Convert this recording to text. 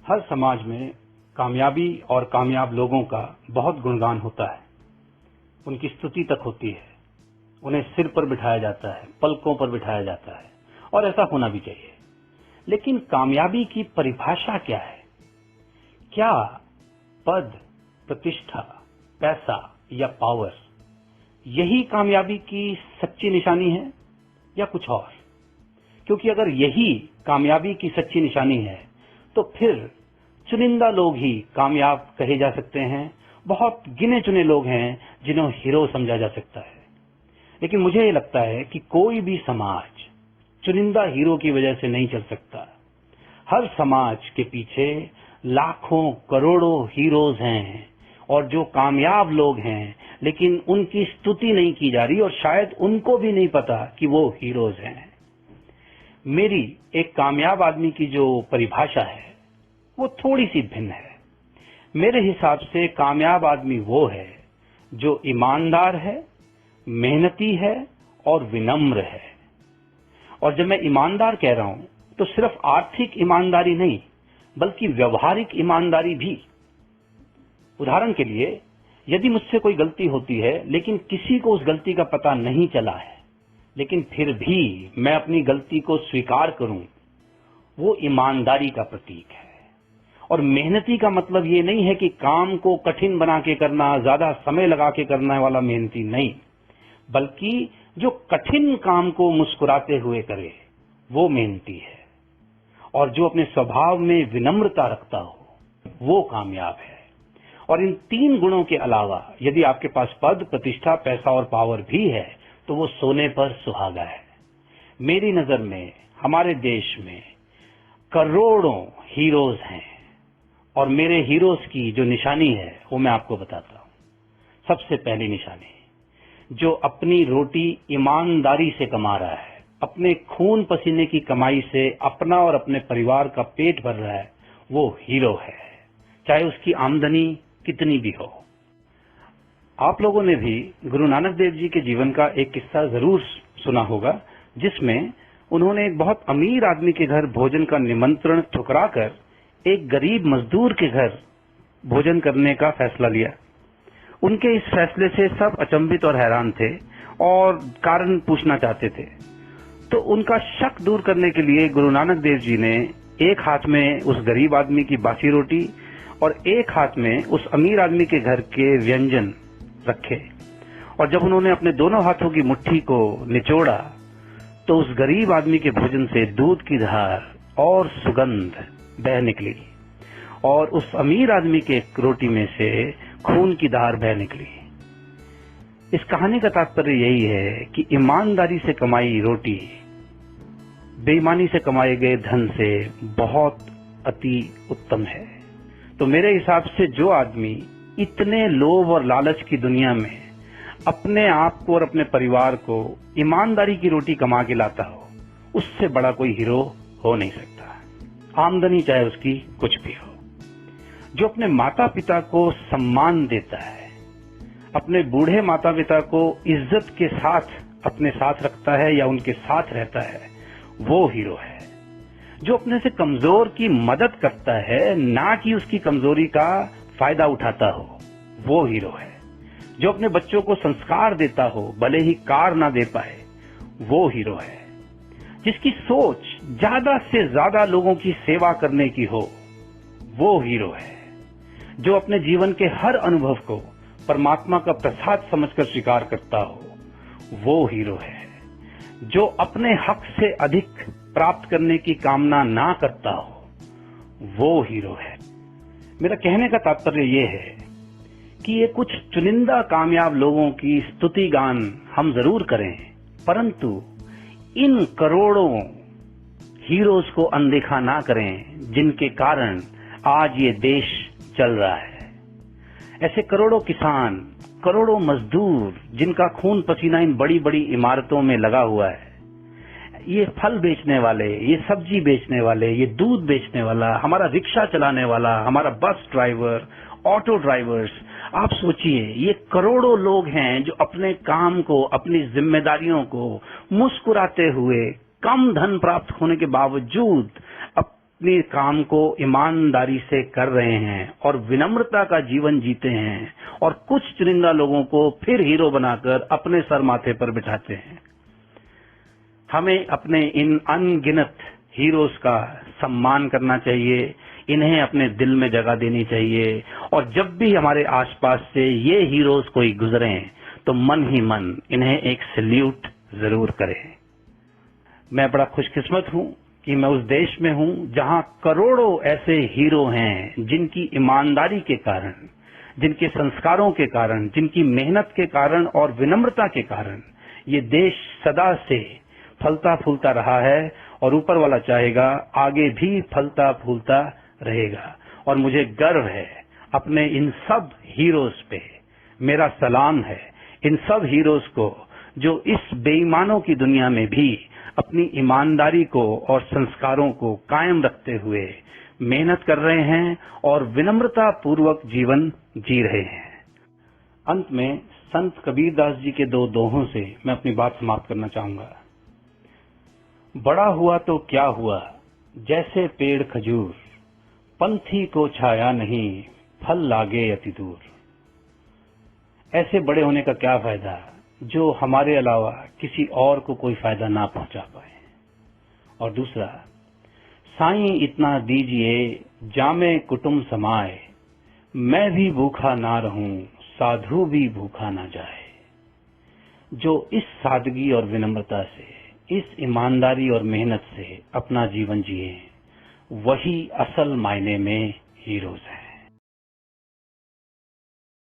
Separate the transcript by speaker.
Speaker 1: हर समाज में कामयाबी और कामयाब लोगों का बहुत गुणगान होता है, उनकी स्तुति तक होती है, उन्हें सिर पर बिठाया जाता है, पलकों पर बिठाया जाता है और ऐसा होना भी चाहिए। लेकिन कामयाबी की परिभाषा क्या है? क्या पद, प्रतिष्ठा, पैसा या पावर यही कामयाबी की सच्ची निशानी है या कुछ और? क्योंकि अगर यही कामयाबी की सच्ची निशानी है तो फिर चुनिंदा लोग ही कामयाब कहे जा सकते हैं। बहुत गिने चुने लोग हैं जिन्हें हीरो समझा जा सकता है। लेकिन मुझे ये लगता है कि कोई भी समाज चुनिंदा हीरो की वजह से नहीं चल सकता। हर समाज के पीछे लाखों करोड़ों हीरोज हैं और जो कामयाब लोग हैं लेकिन उनकी स्तुति नहीं की जा रही और शायद उनको भी नहीं पता कि वो हीरोज हैं। मेरी एक कामयाब आदमी की जो परिभाषा है वो थोड़ी सी भिन्न है। मेरे हिसाब से कामयाब आदमी वो है जो ईमानदार है, मेहनती है और विनम्र है। और जब मैं ईमानदार कह रहा हूं तो सिर्फ आर्थिक ईमानदारी नहीं बल्कि व्यवहारिक ईमानदारी भी। उदाहरण के लिए, यदि मुझसे कोई गलती होती है लेकिन किसी को उस गलती का पता नहीं चला है लेकिन फिर भी मैं अपनी गलती को स्वीकार करूं, वो ईमानदारी का प्रतीक है। और मेहनती का मतलब ये नहीं है कि काम को कठिन बना के करना, ज्यादा समय लगा के करने वाला मेहनती नहीं, बल्कि जो कठिन काम को मुस्कुराते हुए करे वो मेहनती है। और जो अपने स्वभाव में विनम्रता रखता हो वो कामयाब है। और इन तीन गुणों के अलावा यदि आपके पास पद, प्रतिष्ठा, पैसा और पावर भी है तो वो सोने पर सुहागा है। मेरी नजर में हमारे देश में करोड़ों हीरोज हैं और मेरे हीरोज की जो निशानी है वो मैं आपको बताता हूं। सबसे पहली निशानी, जो अपनी रोटी ईमानदारी से कमा रहा है, अपने खून पसीने की कमाई से अपना और अपने परिवार का पेट भर रहा है, वो हीरो है, चाहे उसकी आमदनी कितनी भी हो। आप लोगों ने भी गुरु नानक देव जी के जीवन का एक किस्सा जरूर सुना होगा जिसमें उन्होंने एक बहुत अमीर आदमी के घर भोजन का निमंत्रण ठुकराकर एक गरीब मजदूर के घर भोजन करने का फैसला लिया। उनके इस फैसले से सब अचंभित और हैरान थे और कारण पूछना चाहते थे। तो उनका शक दूर करने के लिए गुरु नानक देव जी ने एक हाथ में उस गरीब आदमी की बासी रोटी और एक हाथ में उस अमीर आदमी के घर के व्यंजन रखे। और जब उन्होंने अपने दोनों हाथों की मुट्ठी को निचोड़ा तो उस गरीब आदमी के भोजन से दूध की धार और सुगंध बह निकली और उस अमीर आदमी के रोटी में से खून की धार बह निकली। इस कहानी का तात्पर्य यही है कि ईमानदारी से कमाई रोटी बेईमानी से कमाए गए धन से बहुत अति उत्तम है। तो मेरे हिसाब से जो आदमी इतने लोभ और लालच की दुनिया में अपने आप को और अपने परिवार को ईमानदारी की रोटी कमा के लाता हो, उससे बड़ा कोई हीरो हो नहीं सकता, आमदनी चाहे उसकी कुछ भी हो। जो अपने माता पिता को सम्मान देता है, अपने बूढ़े माता पिता को इज्जत के साथ अपने साथ रखता है या उनके साथ रहता है, वो हीरो है। जो अपने से कमजोर की मदद करता है, ना कि उसकी कमजोरी का फायदा उठाता हो, वो हीरो है। जो अपने बच्चों को संस्कार देता हो, भले ही कार ना दे पाए, वो हीरो है। जिसकी सोच ज्यादा से ज्यादा लोगों की सेवा करने की हो, वो हीरो है। जो अपने जीवन के हर अनुभव को परमात्मा का प्रसाद समझकर स्वीकार करता हो, वो हीरो है। जो अपने हक से अधिक प्राप्त करने की कामना ना करता हो, वो हीरो है। मेरा कहने का तात्पर्य ये है कि ये कुछ चुनिंदा कामयाब लोगों की स्तुति गान हम जरूर करें, परंतु इन करोड़ों हीरोज को अनदेखा ना करें जिनके कारण आज ये देश चल रहा है। ऐसे करोड़ों किसान, करोड़ों मजदूर जिनका खून पसीना इन बड़ी बड़ी इमारतों में लगा हुआ है, ये फल बेचने वाले, ये सब्जी बेचने वाले, ये दूध बेचने वाला, हमारा रिक्शा चलाने वाला, हमारा बस ड्राइवर, ऑटो ड्राइवर्स, आप सोचिए ये करोड़ों लोग हैं जो अपने काम को, अपनी जिम्मेदारियों को मुस्कुराते हुए, कम धन प्राप्त होने के बावजूद अपने काम को ईमानदारी से कर रहे हैं और विनम्रता का जीवन जीते हैं और कुछ चुनिंदा लोगों को फिर हीरो बनाकर अपने सर माथे पर बिठाते हैं। हमें अपने इन अनगिनत हीरोज का सम्मान करना चाहिए, इन्हें अपने दिल में जगह देनी चाहिए और जब भी हमारे आसपास से ये हीरोज कोई गुजरें तो मन ही मन इन्हें एक सैल्यूट जरूर करें। मैं बड़ा खुशकिस्मत हूं कि मैं उस देश में हूं जहां करोड़ों ऐसे हीरो हैं जिनकी ईमानदारी के कारण, जिनके संस्कारों के कारण, जिनकी मेहनत के कारण और विनम्रता के कारण ये देश सदा से फलता फूलता रहा है और ऊपर वाला चाहेगा आगे भी फलता फूलता रहेगा। और मुझे गर्व है अपने इन सब हीरोज पे। मेरा सलाम है इन सब हीरोज को जो इस बेईमानों की दुनिया में भी अपनी ईमानदारी को और संस्कारों को कायम रखते हुए मेहनत कर रहे हैं और विनम्रता पूर्वक जीवन जी रहे हैं। अंत में संत कबीरदास जी के दो दोहों से मैं अपनी बात समाप्त करना चाहूंगा। बड़ा हुआ तो क्या हुआ जैसे पेड़ खजूर, पंथी को छाया नहीं फल लागे अति दूर। ऐसे बड़े होने का क्या फायदा जो हमारे अलावा किसी और को कोई फायदा ना पहुंचा पाए। और दूसरा, साईं इतना दीजिए जामे कुटुंब समाए, मैं भी भूखा ना रहूं साधु भी भूखा ना जाए। जो इस सादगी और विनम्रता से, इस ईमानदारी और मेहनत से अपना जीवन जिए वही असल मायने में हीरोज हैं।